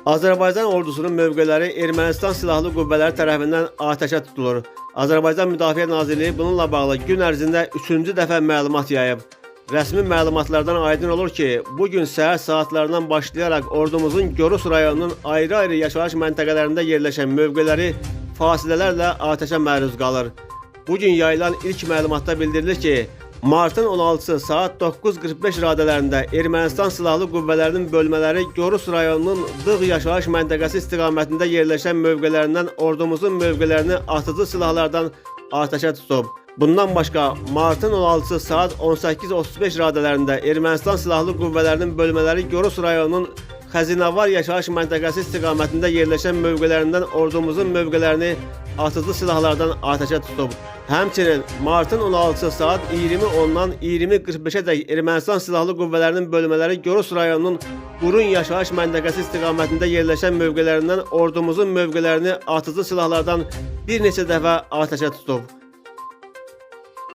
Azərbaycan ordusunun mövqeləri Ermənistan silahlı qüvvələri tərəfindən atəşə tutulur. Azərbaycan Müdafiə Nazirliyi bununla bağlı gün ərzində 3-cü dəfə məlumat yayıb. Rəsmi məlumatlardan aydın olur ki, bugün səhər saatlarından başlayaraq ordumuzun Gorus rayonunun ayrı-ayrı yaşayış məntəqələrində yerləşən mövqeləri fasilələrlə atəşə məruz qalır. Bugün yayılan ilk məlumatda bildirilir ki, martın 16-sı saat 9:45 radələrində Ermənistan silahlı qüvvələrinin bölmələri Gorus rayonunun Dığ yaşayış məntəqəsi istiqamətində yerləşən mövqələrindən ordumuzun mövqələrini atıcı silahlardan atəşə tutub. Bundan başqa, martın 16-sı saat 18:35 radələrində Ermənistan silahlı qüvvələrinin bölmələri Gorus rayonunun Xəzinəvar yaşayış məntəqəsi istiqamətində yerləşən mövqələrindən ordumuzun mövqələrini atıcı silahlardan atəşə tutub. Həmçinin martın 16-sı saat 20:10-dan 20:45-ədək Ermənistan silahlı qüvvələrinin bölmələri Gorus rayonunun Qurun yaşayış məntəqəsi istiqamətində yerləşən mövqələrindən ordumuzun mövqələrini atıcı silahlardan bir neçə dəfə atəşə tutub.